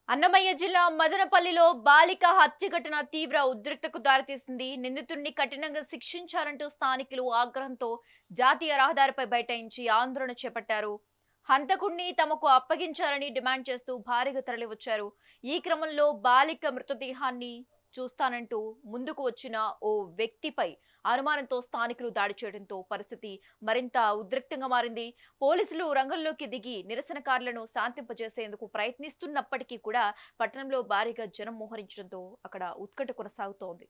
అన్నమయ్య జిల్లా మదనపల్లిలో బాలిక హత్య ఘటన తీవ్ర ఉద్రిక్తతకు దారితీసింది. నిందితుడిని కఠినంగా శిక్షించాలంటూ స్థానికులు ఆగ్రహంతో జాతీయ రహదారిపై బైఠాయించి ఆందోళన చేపట్టారు. హంతకుడిని తమకు అప్పగించాలని డిమాండ్ చేస్తూ భారీగా తరలివచ్చారు. ఈ క్రమంలో బాలిక మృతదేహాన్ని చూస్తానంటూ ముందుకు వచ్చిన ఓ వ్యక్తిపై అనుమానంతో స్థానికులు దాడి చేయడంతో పరిస్థితి మరింత ఉద్రిక్తంగా మారింది. పోలీసులు రంగంలోకి దిగి నిరసనకారులను శాంతింపజేసేందుకు ప్రయత్నిస్తున్నప్పటికీ కూడా పట్టణంలో భారీగా జనం మోహరించడంతో అక్కడ ఉత్కంఠ కొనసాగుతోంది.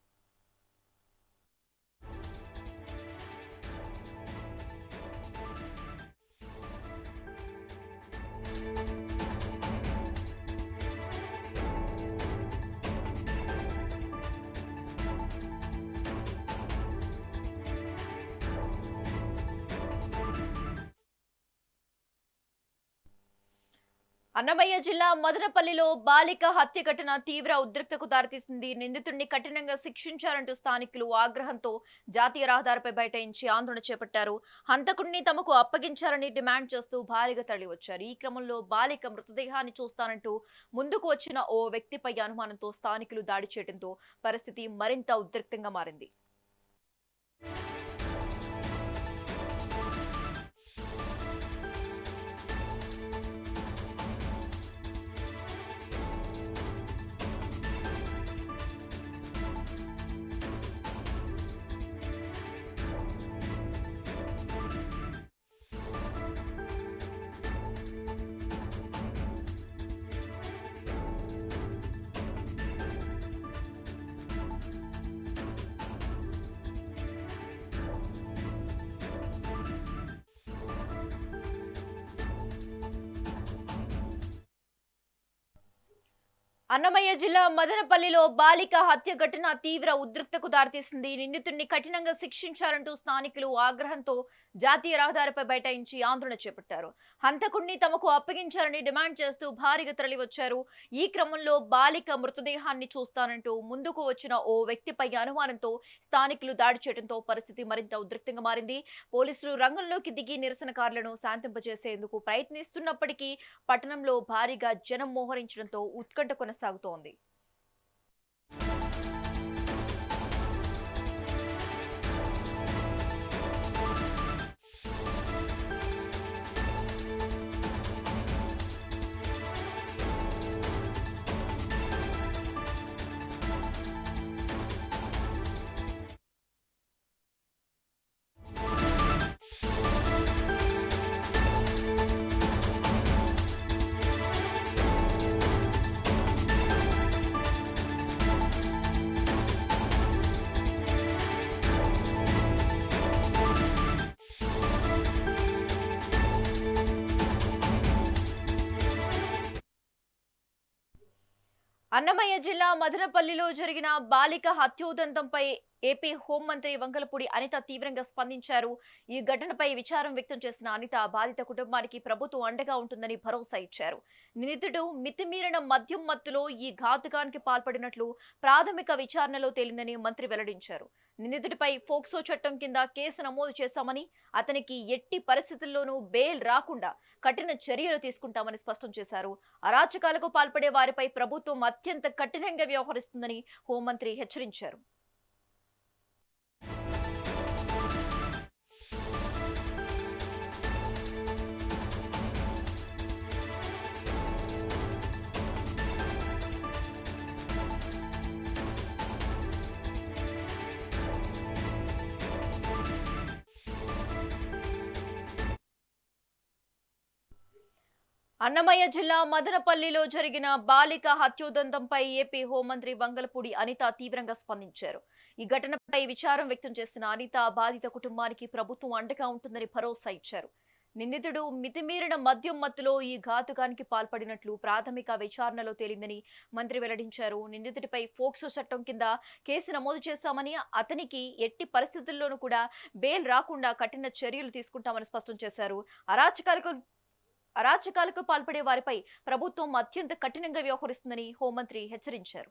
అన్నమయ్య జిల్లా మదనపల్లిలో బాలిక హత్య ఘటన తీవ్ర ఉద్రిక్తతకు దారితీసింది. నిందితుడిని కఠినంగా శిక్షించాలంటూ స్థానికులు ఆగ్రహంతో జాతీయ రహదారిపై బైఠాయించి ఆందోళన చేపట్టారు. హంతకుడిని తమకు అప్పగించాలని డిమాండ్ చేస్తూ భారీగా తరలివచ్చారు. ఈ క్రమంలో బాలిక మృతదేహాన్ని చూస్తానంటూ ముందుకు వచ్చిన ఓ వ్యక్తిపై అనుమానంతో స్థానికులు దాడి చేయడంతో పరిస్థితి మరింత ఉద్రిక్తంగా మారింది. అన్నమయ్య జిల్లా మదనపల్లిలో బాలిక హత్య ఘటన తీవ్ర ఉద్రిక్తతకు దారితీసింది. నిందితుడిని కఠినంగా శిక్షించాలంటూ స్థానికులు ఆగ్రహంతో జాతీయ రహదారిపై బైఠాయించి ఆందోళన చేపట్టారు. హంతకుడిని తమకు అప్పగించాలని డిమాండ్ చేస్తూ భారీగా తరలివచ్చారు. ఈ క్రమంలో బాలిక మృతదేహాన్ని చూస్తానంటూ ముందుకు వచ్చిన ఓ వ్యక్తిపై అనుమానంతో స్థానికులు దాడి చేయడంతో పరిస్థితి మరింత ఉద్రిక్తంగా మారింది. పోలీసులు రంగంలోకి దిగి నిరసనకారులను శాంతింపజేసేందుకు ప్రయత్నిస్తున్నప్పటికీ పట్టణంలో భారీగా జనం మోహరించడంతో ఉత్కంఠ కొనసాగుతోంది. అన్నమయ్య జిల్లా మదనపల్లిలో జరిగిన బాలిక హత్యోదంతంపై ఏపీ హోంమంత్రి వంగలపూడి అనిత తీవ్రంగా స్పందించారు. ఈ ఘటనపై విచారం వ్యక్తం చేసిన అనిత బాధిత కుటుంబానికి ప్రభుత్వం అండగా ఉంటుందని భరోసా ఇచ్చారు. నిందితుడు మితిమీరిన మద్యం మత్తులో ఈ ఘాతుకానికి పాల్పడినట్లు ప్రాథమిక విచారణలో తేలిందని మంత్రి వెల్లడించారు. నిందితుడిపై ఫోక్సో చట్టం కింద కేసు నమోదు చేశామని, అతనికి ఎట్టి పరిస్థితుల్లోనూ బెయిల్ రాకుండా కఠిన చర్యలు తీసుకుంటామని స్పష్టం చేశారు. అరాచకాలకు పాల్పడే వారిపై ప్రభుత్వం అత్యంత కఠినంగా వ్యవహరిస్తుందని హోంమంత్రి హెచ్చరించారు. అన్నమయ్య జిల్లా మదనపల్లిలో జరిగిన బాలిక హత్యోదంతంపై ఏపీ హోంమంత్రి వంగలపూడి అనిత తీవ్రంగా స్పందించారు. ఈ ఘటనపై విచారం వ్యక్తం చేసిన అనిత బాధిత కుటుంబానికి ప్రభుత్వం అండగా ఉంటుందని భరోసా ఇచ్చారు. నిందితుడు మితిమీరిన మద్యం మత్తులో ఈ ఘాతుకానికి పాల్పడినట్లు ప్రాథమిక విచారణలో తేలిందని మంత్రి వెల్లడించారు. నిందితుడిపై ఫోక్సో చట్టం కింద కేసు నమోదు చేశామని, అతనికి ఎట్టి పరిస్థితుల్లోనూ కూడా బెయిల్ రాకుండా కఠిన చర్యలు తీసుకుంటామని స్పష్టం చేశారు. అరాచకాలకు పాల్పడే వారిపై ప్రభుత్వం అత్యంత కఠినంగా వ్యవహరిస్తుందని హోంమంత్రి హెచ్చరించారు.